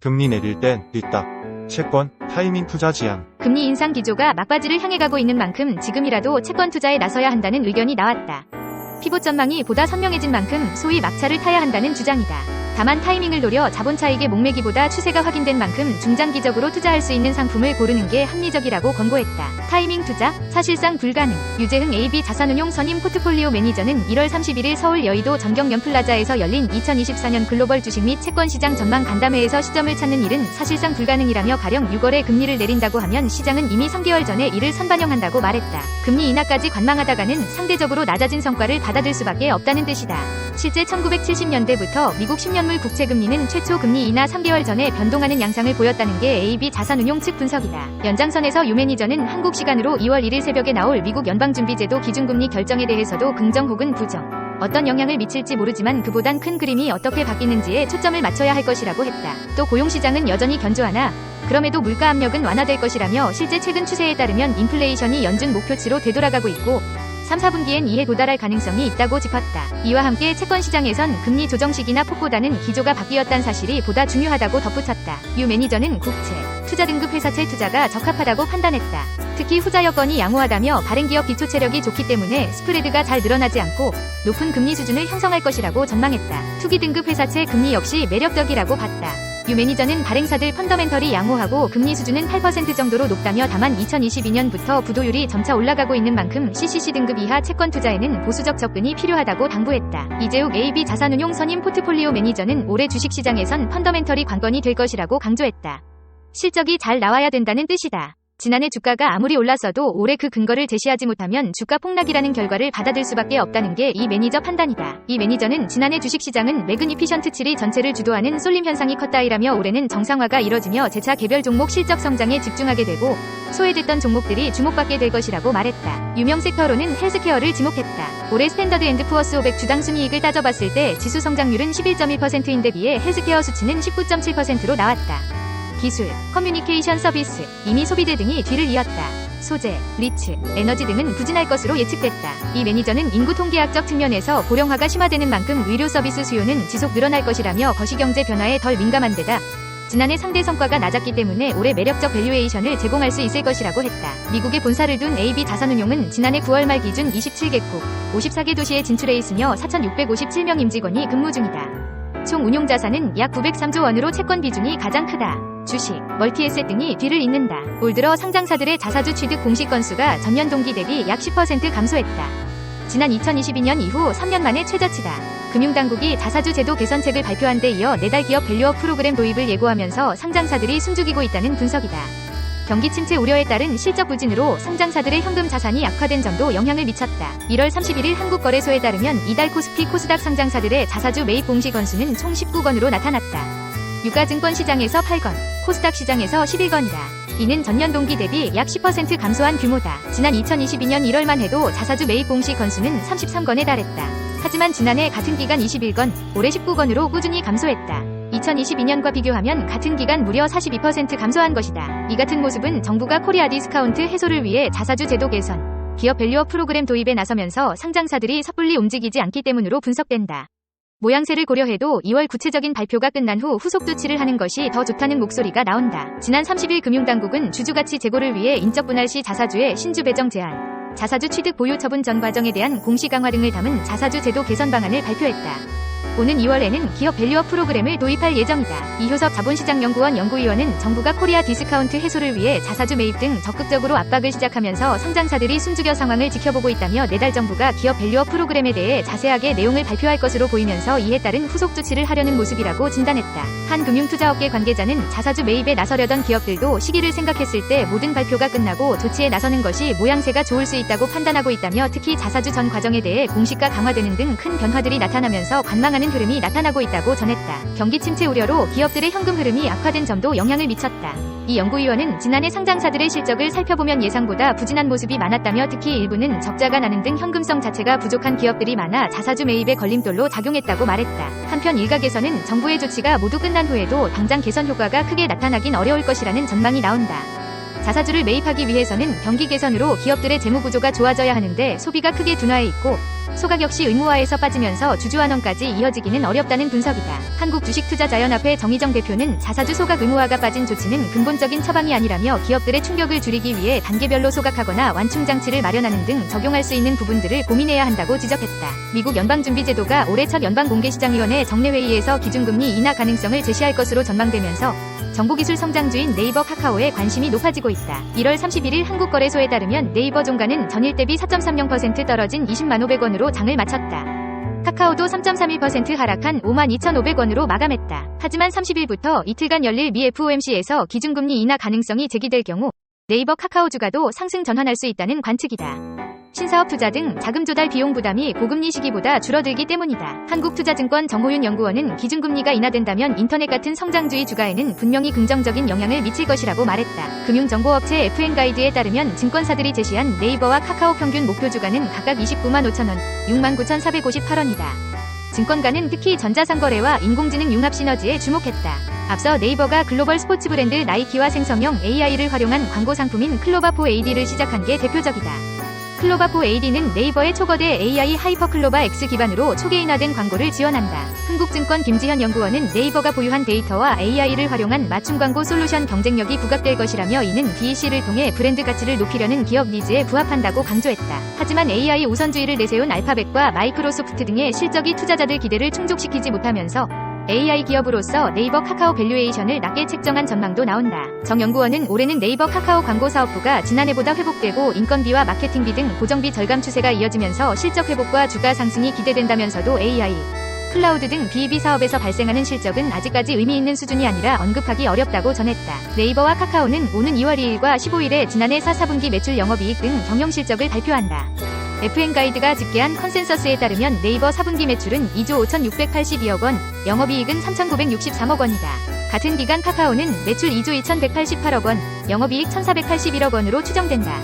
금리 내릴 땐 뒷딱, 채권, 타이밍 투자 지향. 금리 인상 기조가 막바지를 향해 가고 있는 만큼 지금이라도 채권 투자에 나서야 한다는 의견이 나왔다. 피봇 전망이 보다 선명해진 만큼 소위 막차를 타야 한다는 주장이다. 다만 타이밍을 노려 자본 차익의 목매기보다 추세가 확인된 만큼 중장기적으로 투자할 수 있는 상품을 고르는 게 합리적이라고 권고했다. 타이밍 투자? 사실상 불가능. 유재흥 AB 자산운용 선임 포트폴리오 매니저는 1월 31일 서울 여의도 전경연플라자에서 열린 2024년 글로벌 주식 및 채권 시장 전망 간담회에서 시점을 찾는 일은 사실상 불가능이라며 가령 6월에 금리를 내린다고 하면 시장은 이미 3개월 전에 이를 선반영한다고 말했다. 금리 인하까지 관망하다가는 상대적으로 낮아진 성과를 받아들 수밖에 없다는 뜻이다. 실제 1970년대부터 미국 10년물 국채금리는 최초 금리 인하 3개월 전에 변동하는 양상을 보였다는 게 AB 자산운용 측 분석이다. 연장선에서 유 매니저는 한국 시간으로 2월 1일 새벽에 나올 미국 연방준비제도 기준금리 결정에 대해서도 긍정 혹은 부정, 어떤 영향을 미칠지 모르지만 그보단 큰 그림이 어떻게 바뀌는지에 초점을 맞춰야 할 것이라고 했다. 또 고용시장은 여전히 견조하나 그럼에도 물가 압력은 완화될 것이라며 실제 최근 추세에 따르면 인플레이션이 연준 목표치로 되돌아가고 있고 3, 4분기엔 이에 도달할 가능성이 있다고 짚었다. 이와 함께 채권 시장에선 금리 조정 시기나 폭보다는 기조가 바뀌었다는 사실이 보다 중요하다고 덧붙였다. 유 매니저는 국채, 투자 등급 회사채 투자가 적합하다고 판단했다. 특히 후자 여건이 양호하다며 발행기업 기초체력이 좋기 때문에 스프레드가 잘 늘어나지 않고 높은 금리 수준을 형성할 것이라고 전망했다. 투기 등급 회사채 금리 역시 매력적이라고 봤다. 유 매니저는 발행사들 펀더멘털이 양호하고 금리 수준은 8% 정도로 높다며 다만 2022년부터 부도율이 점차 올라가고 있는 만큼 CCC 등급 이하 채권 투자에는 보수적 접근이 필요하다고 당부했다. 이재욱 AB 자산운용 선임 포트폴리오 매니저는 올해 주식시장에선 펀더멘털이 관건이 될 것이라고 강조했다. 실적이 잘 나와야 된다는 뜻이다. 지난해 주가가 아무리 올랐어도 올해 그 근거를 제시하지 못하면 주가 폭락이라는 결과를 받아들 수밖에 없다는 게 이 매니저 판단이다. 이 매니저는 지난해 주식시장은 매그니피션트 7이 전체를 주도하는 쏠림 현상이 컸다이라며 올해는 정상화가 이뤄지며 재차 개별 종목 실적 성장에 집중하게 되고 소외됐던 종목들이 주목받게 될 것이라고 말했다. 유명 섹터로는 헬스케어를 지목했다. 올해 스탠더드 앤드 푸어스 500 주당 순이익을 따져봤을 때 지수 성장률은 11.1%인데 비해 헬스케어 수치는 19.7%로 나왔다. 기술, 커뮤니케이션 서비스, 이미 소비재 등이 뒤를 이었다. 소재, 리츠, 에너지 등은 부진할 것으로 예측됐다. 이 매니저는 인구 통계학적 측면에서 고령화가 심화되는 만큼 의료 서비스 수요는 지속 늘어날 것이라며 거시경제 변화에 덜 민감한 데다 지난해 상대 성과가 낮았기 때문에 올해 매력적 밸류에이션을 제공할 수 있을 것이라고 했다. 미국에 본사를 둔 AB 자산운용은 지난해 9월 말 기준 27개국, 54개 도시에 진출해 있으며 4,657명 임직원이 근무 중이다. 총 운용자산은 약 903조 원으로 채권 비중이 가장 크다. 주식, 멀티에셋 등이 뒤를 잇는다. 올 들어 상장사들의 자사주 취득 공시 건수가 전년 동기 대비 약 10% 감소했다. 지난 2022년 이후 3년 만에 최저치다. 금융당국이 자사주 제도 개선책을 발표한 데 이어 4달 기업 밸류업 프로그램 도입을 예고하면서 상장사들이 숨죽이고 있다는 분석이다. 경기 침체 우려에 따른 실적 부진으로 상장사들의 현금 자산이 악화된 점도 영향을 미쳤다. 1월 31일 한국거래소에 따르면 이달 코스피 코스닥 상장사들의 자사주 매입 공시 건수는 총 19건으로 나타났다. 유가증권 시장에서 8건, 코스닥 시장에서 11건이다. 이는 전년 동기 대비 약 10% 감소한 규모다. 지난 2022년 1월만 해도 자사주 매입 공시 건수는 33건에 달했다. 하지만 지난해 같은 기간 21건, 올해 19건으로 꾸준히 감소했다. 2022년과 비교하면 같은 기간 무려 42% 감소한 것이다. 이 같은 모습은 정부가 코리아 디스카운트 해소를 위해 자사주 제도 개선, 기업 밸류업 프로그램 도입에 나서면서 상장사들이 섣불리 움직이지 않기 때문으로 분석된다. 모양새를 고려해도 2월 구체적인 발표가 끝난 후 후속 조치를 하는 것이 더 좋다는 목소리가 나온다. 지난 30일 금융당국은 주주가치 제고를 위해 인적 분할 시 자사주의 신주 배정 제한, 자사주 취득 보유 처분 전 과정에 대한 공시 강화 등을 담은 자사주 제도 개선 방안을 발표했다. 오는 2월에는 기업 밸류업 프로그램을 도입할 예정이다. 이효섭 자본시장연구원 연구위원은 정부가 코리아 디스카운트 해소를 위해 자사주 매입 등 적극적으로 압박을 시작하면서 상장사들이 숨죽여 상황을 지켜보고 있다며 내달 정부가 기업 밸류업 프로그램에 대해 자세하게 내용을 발표할 것으로 보이면서 이에 따른 후속 조치를 하려는 모습이라고 진단했다. 한 금융투자업계 관계자는 자사주 매입에 나서려던 기업들도 시기를 생각했을 때 모든 발표가 끝나고 조치에 나서는 것이 모양새가 좋을 수 있다고 판단하고 있다며 특히 자사주 전 과정에 대해 공시가 강화되는 등 큰 변화들이 나타나면서 관망하는 흐름이 나타나고 있다고 전했다. 경기 침체 우려로 기업들의 현금 흐름이 악화된 점도 영향을 미쳤다. 이 연구위원은 지난해 상장사들의 실적을 살펴보면 예상보다 부진한 모습이 많았다며 특히 일부는 적자가 나는 등 현금성 자체가 부족한 기업들이 많아 자사주 매입의 걸림돌로 작용했다고 말했다. 한편 일각에서는 정부의 조치가 모두 끝난 후에도 당장 개선 효과가 크게 나타나긴 어려울 것이라는 전망이 나온다. 자사주를 매입하기 위해서는 경기 개선으로 기업들의 재무 구조가 좋아져야 하는데 소비가 크게 둔화해 있고 소각 역시 의무화에서 빠지면서 주주환원까지 이어지기는 어렵다는 분석이다. 한국주식투자자연합회 정의정 대표는 자사주 소각 의무화가 빠진 조치는 근본적인 처방이 아니라며 기업들의 충격을 줄이기 위해 단계별로 소각하거나 완충 장치를 마련하는 등 적용할 수 있는 부분들을 고민해야 한다고 지적했다. 미국 연방준비제도가 올해 첫 연방공개시장위원회 정례회의에서 기준금리 인하 가능성을 제시할 것으로 전망되면서 정보기술 성장주인 네이버 카카오에 관심이 높아지고 있다. 1월 31일 한국거래소에 따르면 네이버 종가는 전일 대비 4.36% 떨어진 20만 500원으로 장을 마쳤다. 카카오도 3.31% 하락한 52,500원으로 마감했다. 하지만 30일부터 이틀간 열릴 미 FOMC에서 기준금리 인하 가능성이 제기될 경우 네이버 카카오 주가도 상승 전환할 수 있다는 관측이다. 신사업 투자 등 자금 조달 비용 부담이 고금리 시기보다 줄어들기 때문이다. 한국투자증권 정호윤 연구원은 기준금리가 인하된다면 인터넷 같은 성장주의 주가에는 분명히 긍정적인 영향을 미칠 것이라고 말했다. 금융정보업체 FN가이드에 따르면 증권사들이 제시한 네이버와 카카오 평균 목표 주가는 각각 29만 5천원, 6만 9,458원이다. 증권가는 특히 전자상거래와 인공지능 융합 시너지에 주목했다. 앞서 네이버가 글로벌 스포츠 브랜드 나이키와 생성형 AI를 활용한 광고 상품인 클로바4 AD를 시작한 게 대표적이다. 클로바4 AD는 네이버의 초거대 AI 하이퍼클로바 X 기반으로 초계인화된 광고를 지원한다. 흥국증권 김지현 연구원은 네이버가 보유한 데이터와 AI를 활용한 맞춤 광고 솔루션 경쟁력이 부각될 것이라며 이는 DEC를 통해 브랜드 가치를 높이려는 기업 니즈에 부합한다고 강조했다. 하지만 AI 우선주의를 내세운 알파벳과 마이크로소프트 등의 실적이 투자자들 기대를 충족시키지 못하면서 AI 기업으로서 네이버 카카오 밸류에이션을 낮게 책정한 전망도 나온다. 정 연구원은 올해는 네이버 카카오 광고 사업부가 지난해보다 회복되고 인건비와 마케팅비 등 고정비 절감 추세가 이어지면서 실적 회복과 주가 상승이 기대된다면서도 AI, 클라우드 등 B2B 사업에서 발생하는 실적은 아직까지 의미 있는 수준이 아니라 언급하기 어렵다고 전했다. 네이버와 카카오는 오는 2월 2일과 15일에 지난해 4분기 매출 영업이익 등 경영 실적을 발표한다. FN가이드가 집계한 컨센서스에 따르면 네이버 4분기 매출은 2조 5,682억 원, 영업이익은 3,963억 원이다. 같은 기간 카카오는 매출 2조 2,188억 원, 영업이익 1,481억 원으로 추정된다.